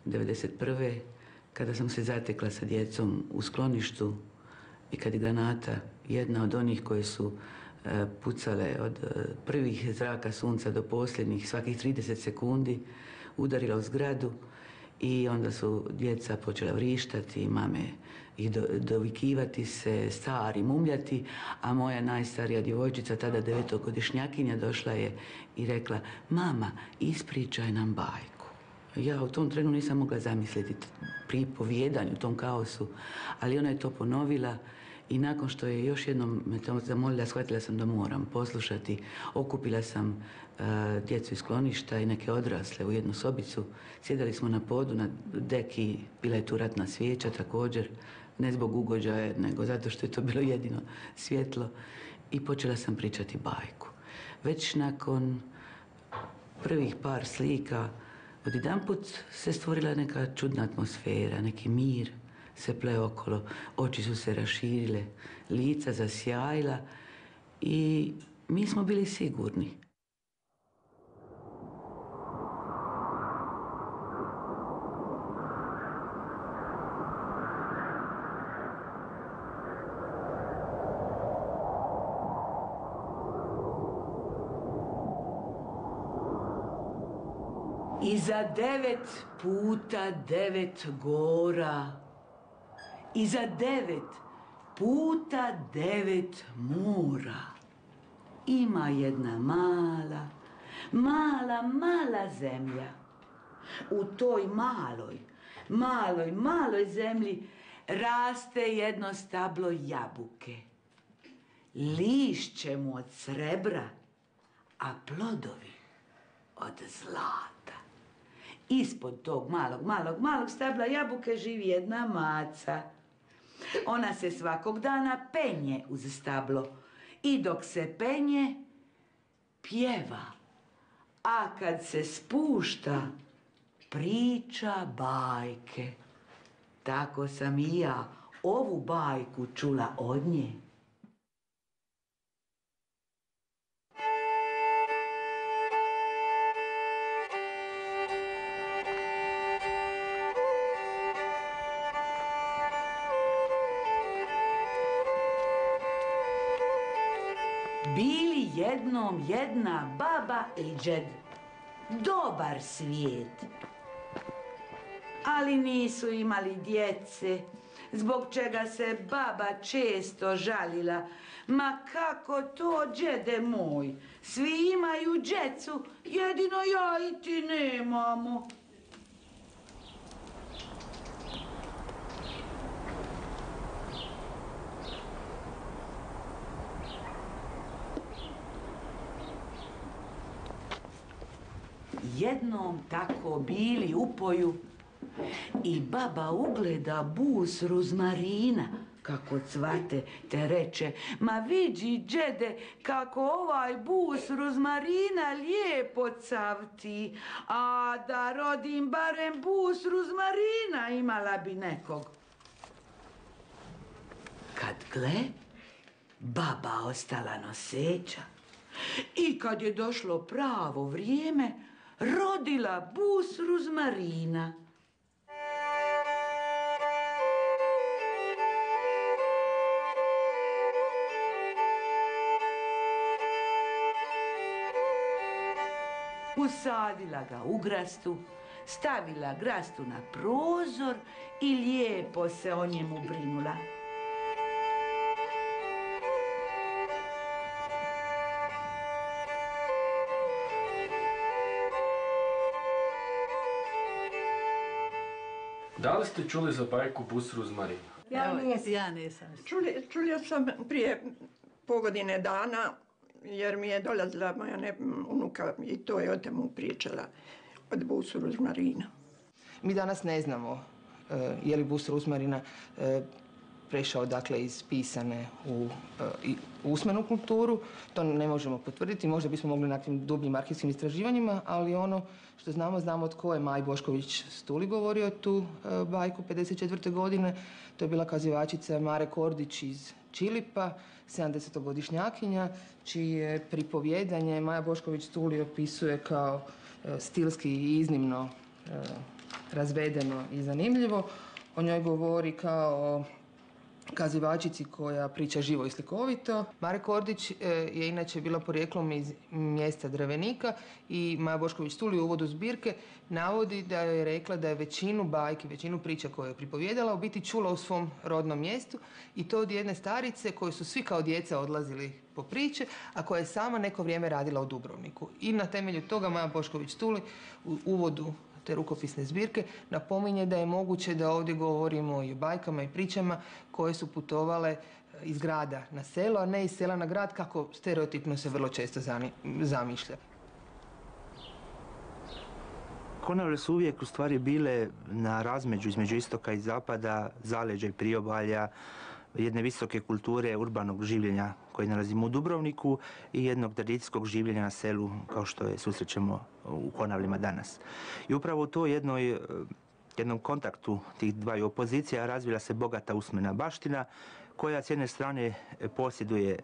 1991. kada sam se zatekla sa djecom u skloništu i kad je granata, jedna od onih koje su pucale od prvih zraka sunca do posljednjih, svakih 30 sekundi, udarila u zgradu i onda su djeca počela vrištati, mame i dovikivati se, stari mumljati, a moja najstarija djevojčica, tada 9-godišnjakinja, došla je i rekla: mama, ispričaj nam bajku. Ja u tom trenu nisam mogla zamisliti pri povijedanju, tom kaosu, ali ona je to ponovila i nakon što je još jednom me to zamolila, shvatila sam da moram poslušati. Okupila sam djecu iz skloništa i neke odrasle u jednu sobicu. Sjedali smo na podu, na deki, bila je tu ratna svijeća također, ne zbog ugođaja, nego zato što je to bilo jedino svjetlo. I počela sam pričati bajku. Već nakon prvih par slika, odjedanput se stvorila neka čudna atmosfera, neki mir se pleo okolo, oči su se raširile, lica zasjajila i mi smo bili sigurni. I za 9 puta 9 gora, i za 9 puta 9 mora ima jedna mala, mala, mala zemlja. U toj maloj, maloj, maloj zemlji raste jedno stablo jabuke. Lišće mu od srebra, a plodovi od zlata. Ispod tog malog stabla jabuke živi jedna maca. Ona se svakog dana penje uz stablo i dok se penje, pjeva. A kad se spušta, priča bajke. Tako sam i ja ovu bajku čula od nje. Bili jednom jedna baba i džed, dobar svijet. Ali nisu imali djece, zbog čega se baba često žalila. Ma kako to, džede moj, svi imaju djecu, jedino ja i ti nemamo. Jednom tako bili u poju i baba ugleda bus ruzmarina kako cvate, te reče: ma vidi, džede, kako ovaj bus ruzmarina lijepo cavti, a da rodim barem bus ruzmarina, imala bi nekog. Kad gle, baba ostala noseća i kad je došlo pravo vrijeme, rodila bus ruzmarina. Usadila ga u grastu, stavila grastu na prozor i lijepo se o njemu brinula. Da li ste čuli za bajku Bus ruzmarina? Ja nisam. Čula sam prije pogodine dana, jer mi je dolazila moja unuka i to je o temu pričala, od Busu ruzmarina. Mi danas ne znamo je li Bus ruzmarina prešao dakle iz pisane u usmenu kulturu. To ne možemo potvrditi, možda bismo mogli na tim dubljim arhivskim istraživanjima, ali ono što znamo tko je Maj Bošković Stuli govorio tu bajku 54. godine. To je bila kazivačica Mare Kordić iz Čilipa, 70-godišnjakinja, čije pripovjedanje Maja Bošković Stuli opisuje kao stilski i iznimno razvedeno i zanimljivo. O njoj govori kao kazivačici koja priča živo i slikovito. Mare Kordić je inače bila porijeklom iz mjesta Drevenika i Maja Bošković-Stuli u uvodu zbirke navodi da je rekla da je većinu bajki, većinu priča koje je pripovjedala u biti čula u svom rodnom mjestu i to od jedne starice koju su svi kao djeca odlazili po priče, a koja je sama neko vrijeme radila u Dubrovniku. I na temelju toga Maja Bošković-Stuli u uvodu te rukopisne zbirke napominje da je moguće da ovdje govorimo i o bajkama i pričama koje su putovale iz grada na selo, a ne iz sela na grad, kako stereotipno se vrlo često zamišlja. Konavle su uvijek u stvari bile na razmeđu između istoka i zapada, zaleđa i priobalja, jedne visoke kulture urbanog življenja koje nalazimo u Dubrovniku i jednog tradicijskog življenja na selu kao što je susrećemo u Konavlima danas. I upravo u toj jednom kontaktu tih dvaju opozicija razvila se bogata usmena baština koja s jedne strane posjeduje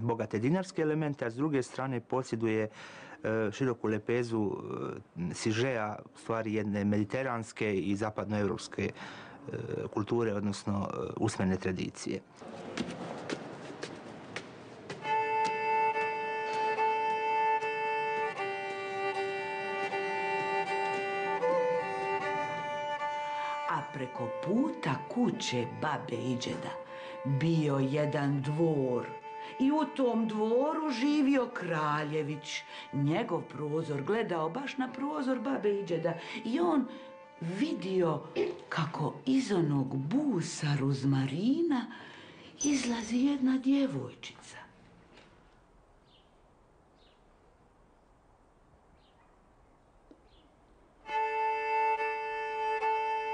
bogate dinarske elemente, a s druge strane posjeduje široku lepezu sižeja, u stvari jedne mediteranske i zapadnoevropske kulture, odnosno usmene tradicije. A preko puta kuće babe i džeda bio jedan dvor. I u tom dvoru živio Kraljević. Njegov prozor gledao baš na prozor babe i džeda. I on vidio kako iz onog busa ruzmarina izlazi jedna djevojčica.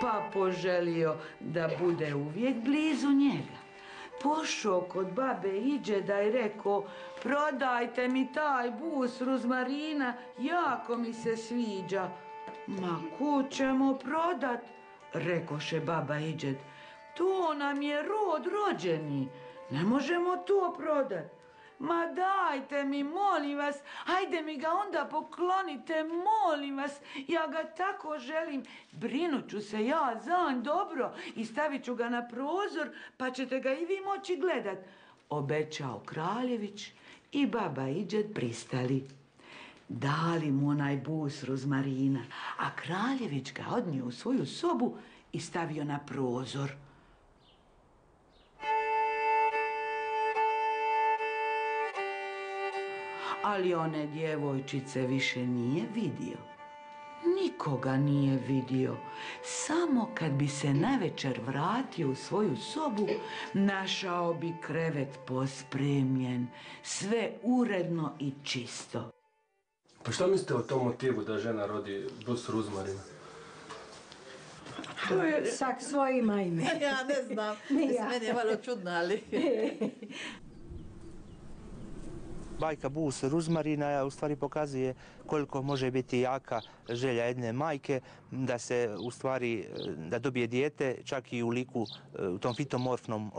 Pa poželio da bude uvijek blizu njega. Pošao kod babe i džeda i rekao: prodajte mi taj bus ruzmarina, jako mi se sviđa. Ma ko ćemo prodat, rekoše baba i džed. To nam je rod rođeni, ne možemo to prodat. Ma dajte mi, molim vas, ajde mi ga onda poklonite, molim vas, ja ga tako želim. Brinut ću se ja za nj dobro i stavit ću ga na prozor, pa ćete ga i vi moći gledat. Obećao Kraljević i baba i džed pristali. Dali mu onaj bus ruzmarina, a Kraljević ga odnio u svoju sobu i stavio na prozor. Ali one djevojčice više nije vidio. Nikoga nije vidio. Samo kad bi se navečer vratio u svoju sobu, našao bi krevet pospremljen, sve uredno i čisto. Pa šta mislite o tom motivu da žena rodi bus ruzmarina? To je Sak svoje ima ime. Ja ne znam. Meni je malo čudno, ali... Bajka Bus ruzmarina u stvari pokazuje koliko može biti jaka želja jedne majke da se u stvari da dobije dijete čak i u liku, u tom fitomorfnom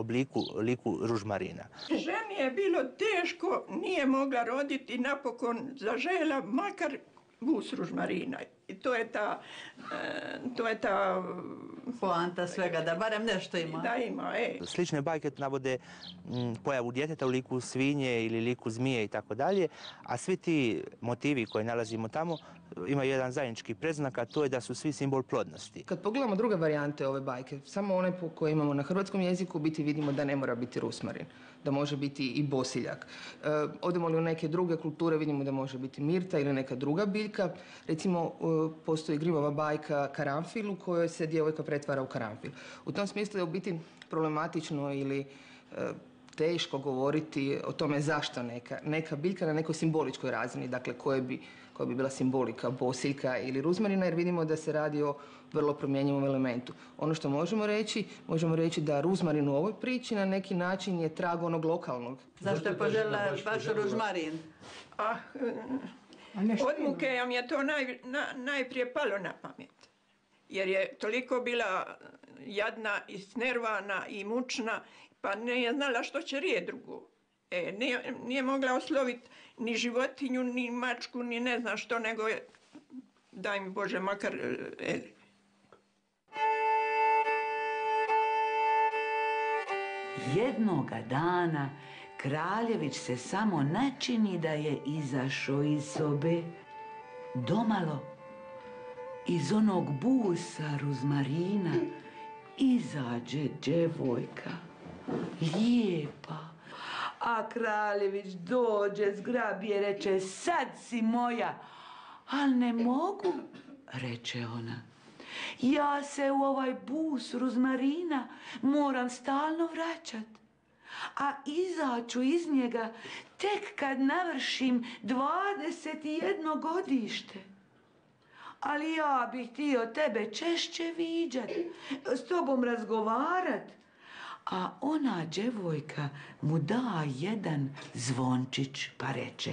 liku ružmarina. Ženi je bilo teško, nije mogla roditi i napokon zažela makar bus ružmarina. I to je ta Poanta svega, da barem nešto ima. Da ima, Slične bajke navode pojavu djeteta u liku svinje ili liku zmije i tako dalje, a svi ti motivi koje nalazimo tamo imaju jedan zajednički predznak, a to je da su svi simbol plodnosti. Kad pogledamo druge varijante ove bajke, samo one koje imamo na hrvatskom jeziku, biti vidimo da ne mora biti rusmarin, da može biti i bosiljak. Odemo li u neke druge kulture, vidimo da može biti mirta ili neka druga biljka. Recimo, postoji Grimova bajka Karanfil u kojoj se djevojka pretvara u karanfil. U tom smislu je u biti problematično ili teško govoriti o tome zašto neka biljka na nekoj simboličkoj razini, dakle koja bi bila simbolika bosiljka ili ruzmarina, jer vidimo da se radi o vrlo promjenjivom elementu. Ono što možemo reći da ruzmarin u ovoj priči na neki način je trag onog lokalnog. Zašto je poželjela baš ružmarin? Od muke mi je to najprije palo na pamet. Jer je toliko bila jadna i snervana i mučna, pa nije znala što će rije drugo. Nije mogla osloviti ni životinju, ni mačku, ni ne zna što, nego je, daj mi Bože, makar Jednoga dana kraljević se samo načini da je izašao iz sobe. Domalo, iz onog busa ruzmarina izađe djevojka, lijepa. A kraljević dođe, zgrabije, reče, sad si moja. Al ne mogu, reče ona. Ja se u ovaj bus ruzmarina moram stalno vraćat, a izaću iz njega tek kad navršim 21 godište. Ali ja bih htio tebe češće viđat, s tobom razgovarat. A ona djevojka mu da jedan zvončić pa reče,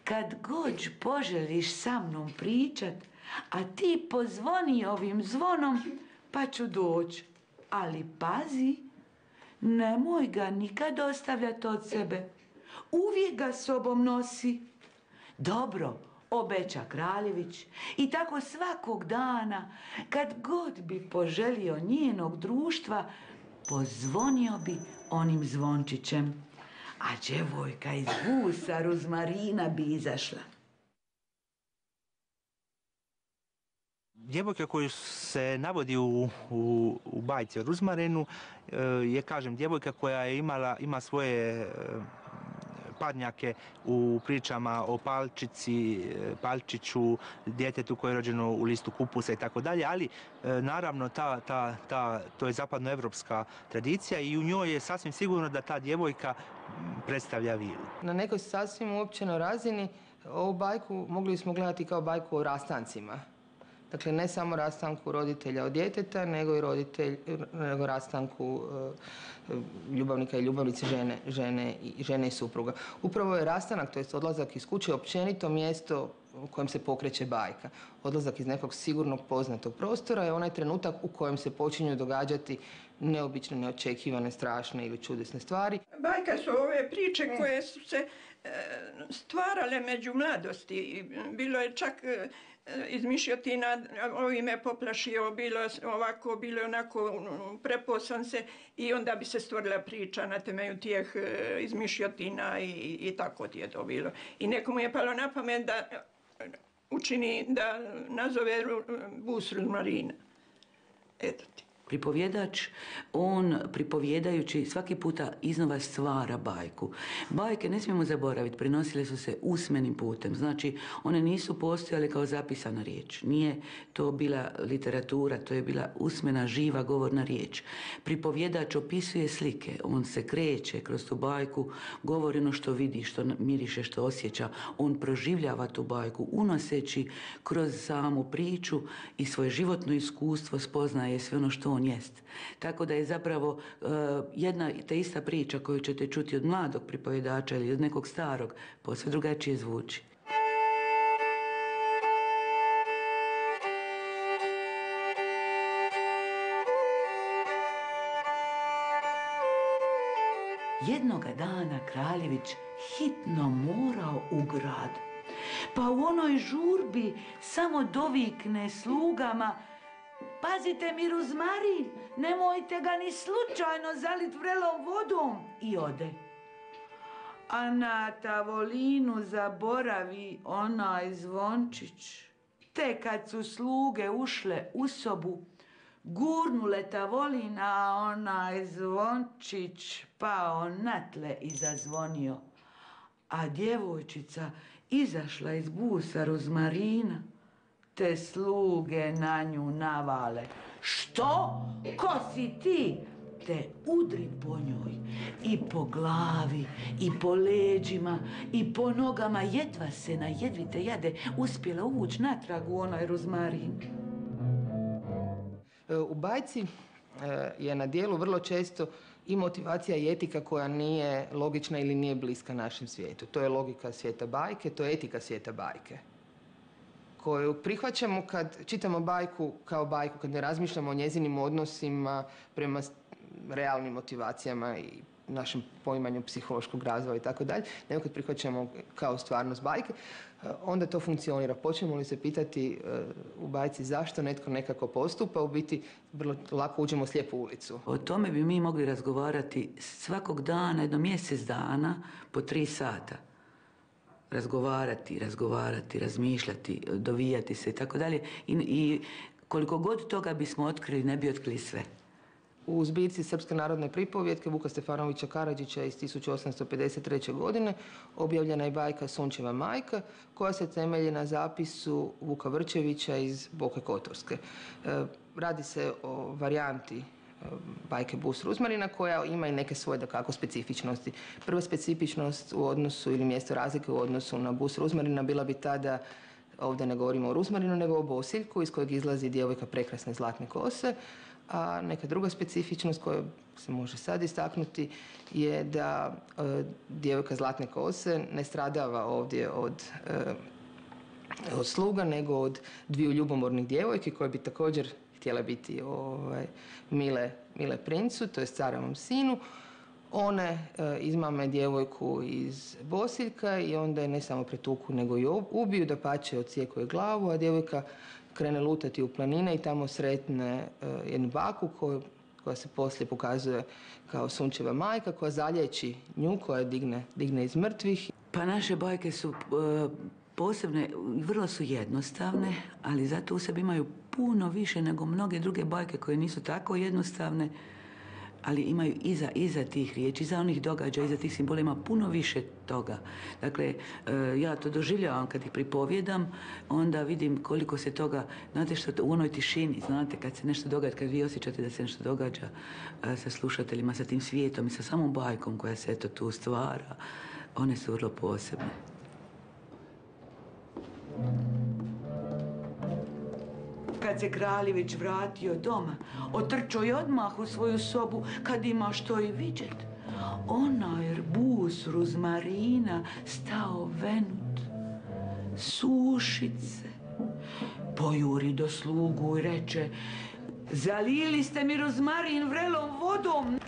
kad god poželiš sa mnom pričat, a ti pozvoni ovim zvonom, pa ću doći. Ali pazi, nemoj ga nikad ostavljati od sebe. Uvijek ga sobom nosi. Dobro, obeća kraljević. I tako svakog dana, kad god bi poželio njenog društva, pozvonio bi onim zvončićem. A djevojka iz busa ruzmarina bi izašla. Djevojka koju se navodi u bajci o Ruzmarinu je, kažem, djevojka koja je ima svoje parnjake u pričama o Palčici, Palčiću, djetetu koje je rođeno u listu kupusa i tako dalje, ali naravno to je zapadnoevropska tradicija i u njoj je sasvim sigurno da ta djevojka predstavlja vilu. Na nekoj sasvim uopćenoj razini ovu bajku mogli smo gledati kao bajku o rastancima. Dakle, ne samo rastanku roditelja od djeteta, nego i rastanku ljubavnika i ljubavnice žene i supruga. Upravo je rastanak, to jest odlazak iz kuće, općenito mjesto u kojem se pokreće bajka. Odlazak iz nekog sigurnog poznatog prostora je onaj trenutak u kojem se počinju događati neobične, neočekivane, strašne ili čudesne stvari. Bajka su ove priče koje su se stvarale među mladosti. Bilo je čak izmišljotina, ovi me poplašio, bilo ovako, bilo onako, preposan se i onda bi se stvorila priča na temelju tih izmišljotina i tako je to bilo. I nekomu je palo na pamet da učini, da nazove bus ruzmarina. Eto ti. Pripovjedač, on pripovjedajući svaki puta iznova stvara bajku. Bajke, ne smijemo zaboraviti, prenosile su se usmenim putem. Znači, one nisu postojale kao zapisana riječ. Nije to bila literatura, to je bila usmena, živa, govorna riječ. Pripovjedač opisuje slike, on se kreće kroz tu bajku, govori ono što vidi, što miriše, što osjeća. On proživljava tu bajku, unoseći kroz samu priču i svoje životno iskustvo spoznaje sve ono što on jest. Tako da je zapravo jedna te ista priča koju ćete čuti od mladog pripovjedača ili od nekog starog, posve drugačije zvuči. Jednoga dana kraljević hitno morao u grad, pa u onoj žurbi samo dovikne slugama: pazite mi ruzmarin, nemojte ga ni slučajno zalit vrelom vodom, i ode. A na tavolinu zaboravi onaj zvončić. Te kad su sluge ušle u sobu, gurnule tavolina, a onaj zvončić pao na tle i zazvonio. A djevojčica izašla iz busa ruzmarina, te sluge na nju navale: što? Ko si ti? Te udri po njoj, i po glavi, i po leđima, i po nogama. Jedva se na jedvite jade uspjela uvući natrag u onaj ruzmarin. U bajci je na dijelu vrlo često i motivacija i etika koja nije logična ili nije bliska našem svijetu. To je logika svijeta bajke, to je etika svijeta bajke, koju prihvaćamo kad čitamo bajku kao bajku, kad ne razmišljamo o njezinim odnosima prema realnim motivacijama i našem poimanju psihološkog razvoja i tako dalje, nego kad prihvaćamo kao stvarnost bajke, onda to funkcionira. Počnemo li se pitati u bajci zašto netko nekako postupa, u biti vrlo lako uđemo u slijepu ulicu. O tome bi mi mogli razgovarati svakog dana, jedno mjesec dana, po 3 sata. Razgovarati, razmišljati, dovijati se i tako dalje. I koliko god toga bismo otkrili, ne bi otkrili sve. U zbirci Srpske narodne pripovjetke Vuka Stefanovića Karadžića iz 1853. godine objavljena je bajka Sunčeva majka, koja se temelji na zapisu Vuka Vrčevića iz Boke Kotorske. Radi se o varijanti bajke Bus Ruzmarina, koja ima i neke svoje dakako specifičnosti. Prva specifičnost u odnosu ili mjesto razlike u odnosu na Bus Ruzmarina bila bi ta da ovdje ne govorimo o Ruzmarinu, nego o Bosiljku iz kojeg izlazi djevojka prekrasne zlatne kose. A neka druga specifičnost koja se može sad istaknuti je da djevojka zlatne kose ne stradava ovdje od sluga, nego od 2 ljubomornih djevojki koje bi također htjele biti mile princu, to je carevom sinu. One izmame djevojku iz Bosiljka i onda je ne samo pretuku, nego i ubiju, dapače odsjeku je glavu, a djevojka krene lutati u planine i tamo sretne jednu baku koja se poslije pokazuje kao Sunčeva majka, koja zalječi nju, koja digne iz mrtvih. Pa naše bajke su posebne, vrlo su jednostavne, ali zato u sebi imaju puno više nego mnoge druge bajke koje nisu tako jednostavne, ali imaju iza tih riječi, iza onih događaja, iza tih simbola ima puno više toga. Dakle, ja to doživljavam kad ih pripovjedam, onda vidim koliko se toga, znate što u onoj tišini, znate kad se nešto događa, kad vi osjećate da se nešto događa sa slušateljima, sa tim svijetom i sa samom bajkom koja se eto tu stvara, one su vrlo posebne. Kad se Kraljević vratio doma, otrčao je odmah u svoju sobu kad ima što i vidjet. Onaj bus Ruzmarina stao venut, sušit se. Pojuri do slugu i reče: "Zalili ste mi Ruzmarin vrelom vodom."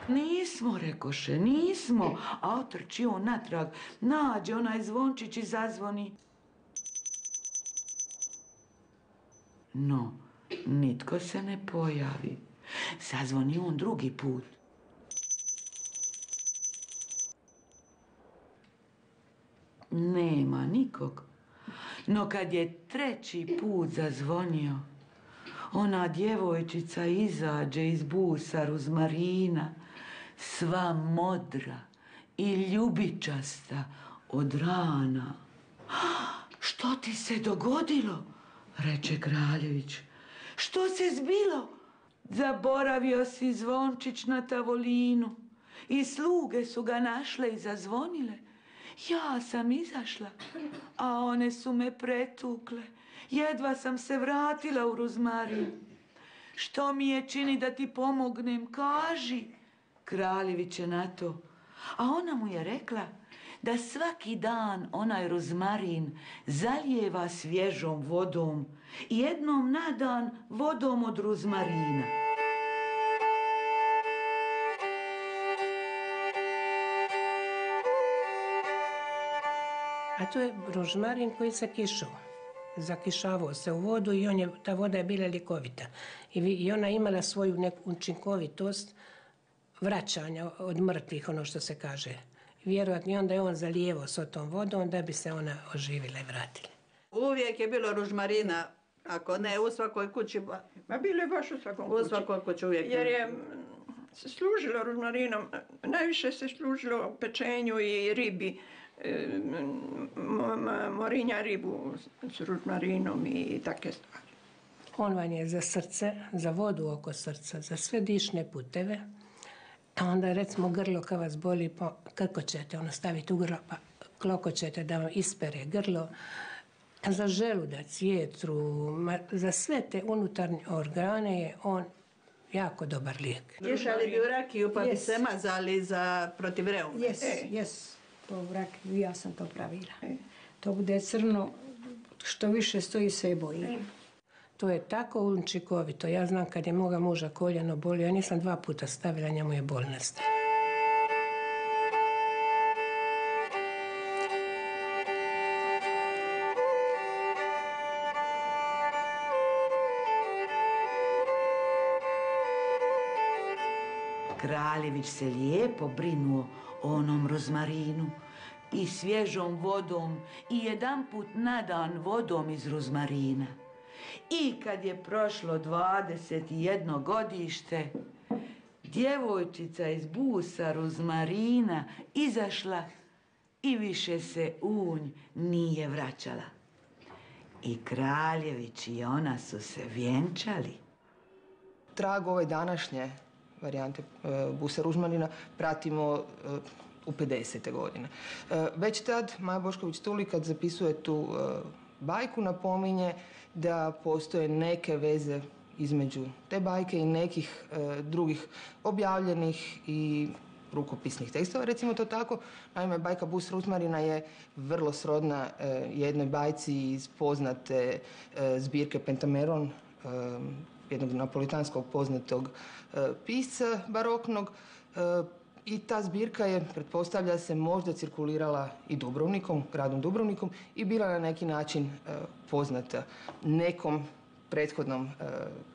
"Nismo," rekoše, "nismo." A otrči on natrag, nađe onaj zvončić i zazvoni. No, nitko se ne pojavi. Zazvoni on drugi put. Nema nikog. No kad je 3. put zazvonio, ona djevojčica izađe iz busa Ruzmarina, sva modra i ljubičasta od rana. "Što ti se dogodilo?" reče Kraljević. "Što se zbilo?" "Zaboravio si zvončić na tavolinu i sluge su ga našle i zazvonile. Ja sam izašla, a one su me pretukle. Jedva sam se vratila u Ruzmarin. Što mi je čini da ti pomognem, kaži." Kraljević je na to. A ona mu je rekla da svaki dan onaj Ruzmarin zalijeva svježom vodom i jednom na dan vodom od Ruzmarina. A to je Ruzmarin koji se kišao. Zakišavao se u vodu i ta voda je bila ljekovita. I ona imala svoju neku učinkovitost vraćanja od mrtvih, ono što se kaže. Vjerojatno i onda je on zalijevao s tom vodom da bi se ona oživila i vratila. Uvijek je bilo Ruzmarina, ako ne u svakoj kući. Ma bilo je baš u svakom kući. U svakoj kući uvijek. Jer je se služilo Ruzmarinom, najviše se služilo pečenju i ribi. Morinja ribu s Ruzmarinom i takve stvari. On vam je za srce, za vodu oko srca, za sve dišne puteve. A onda recimo grlo kad vas boli, pa krkoćete, ono stavite u grlo, pa klokoćete da vam ispere grlo. A za želudac, jetru, za sve te unutarnje organe je on jako dobar lijek. Išali bi u rakiju pa bi se mazali protiv reuma. Jes, to u rakiju, ja sam to pravila. To bude crno, što više stoji se boji. To je tako učinkovito. Ja znam kad je moga muža koljeno bolio, ja nisam 2 puta stavila, njemu je bol nestao. Kraljević se lijepo brinuo o onom rozmarinu i svježom vodom i jedanput na dan vodom iz rozmarina. I kad je prošlo 21 godište, djevojčica iz busa rozmarina izašla i više se u nj nije vraćala. I Kraljević i ona su se vjenčali. Trag ove današnje varijante busa rozmarina pratimo u 50. godine. Već tad Maja Bošković-Tuli kad zapisuje tu bajku napominje da postoje neke veze između te bajke i nekih drugih objavljenih i rukopisnih tekstova, recimo to tako. Naime, bajka Bus rozmarina je vrlo srodna jednoj bajci iz poznate zbirke Pentameron, jednog napolitanskog poznatog pisca baroknog. I ta zbirka je, pretpostavlja se, možda cirkulirala i Dubrovnikom, gradom Dubrovnikom i bila na neki način poznata nekom prethodnom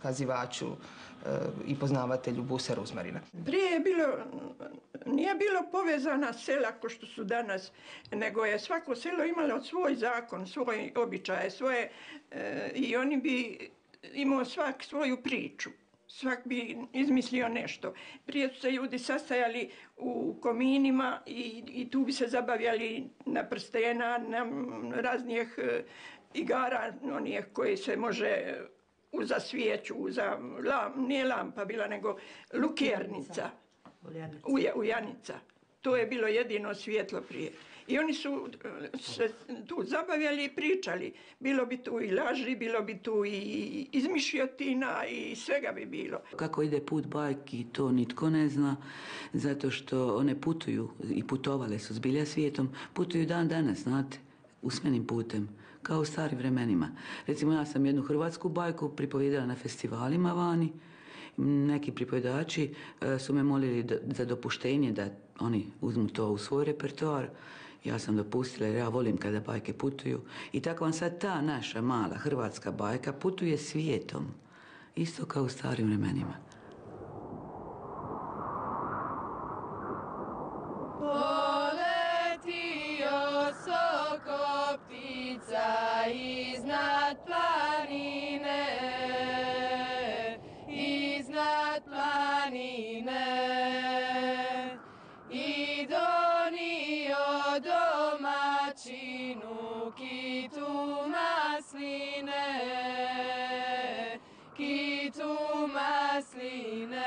kazivaču i poznavatelju busa rozmarina. Prije je bilo, nije bilo povezana sela kao što su danas, nego je svako selo imalo svoj zakon, svoje običaje, svoje, i oni bi imao svak svoju priču. Svak bi izmislio nešto. Prije su se ljudi sastajali u kominima i tu bi se zabavljali na prstena, na raznih igara, onih koje se može uza svijeću, nije lampa bila, nego lukjernica, ujanica. To je bilo jedino svjetlo prije. I oni su se tu zabavljali i pričali. Bilo bi tu i laži, bilo bi tu i izmišljotina i svega bi bilo. Kako ide put bajki, to nitko ne zna, zato što one putuju i putovale su zbilja svijetom, putuju dan danas, znate, usmenim putem, kao u starim vremenima. Recimo, ja sam jednu hrvatsku bajku pripovijedala na festivalima vani. Neki pripovedači su me molili za dopuštenje da oni uzmu to u svoj repertoar. Ja sam dopustila jer ja volim kada bajke putuju. I tako vam sad ta naša mala hrvatska bajka putuje svijetom. Isto kao u starim vremenima. Poletio soko ptica iznad planine, iznad planine. I donio domaćinu kitu masline, kitu masline.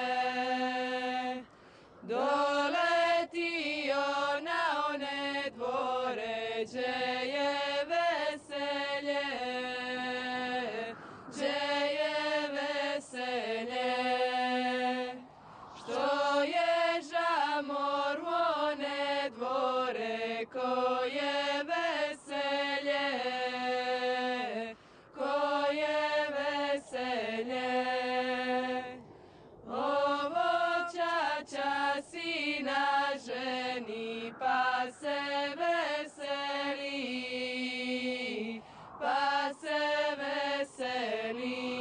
Doletio na one dvore gdje je veselje, gdje je veselje. Što je žamor u one dvore, koje veselje, koje veselje. Ovo čača sina ženi, pa se veseli, pa se veseli.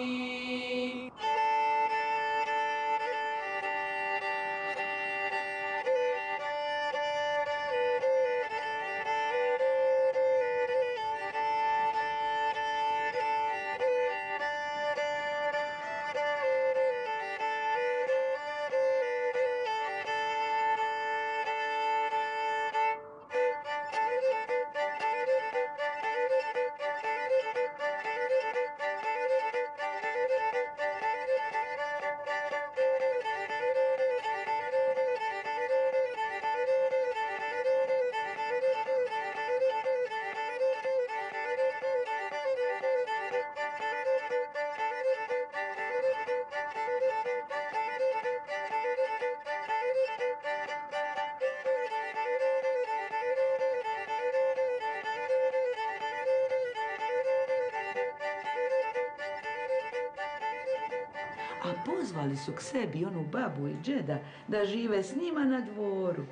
A pozvali su k sebi onu babu i džeda da žive s njima na dvoru.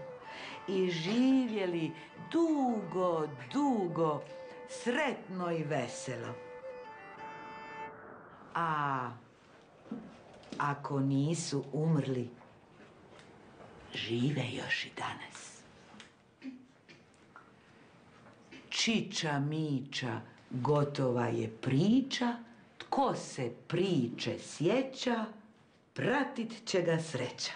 I živjeli dugo, dugo, sretno i veselo. A ako nisu umrli, žive još i danas. Čiča miča, gotova je priča, tko se priče sjeća, pratit će ga sreća.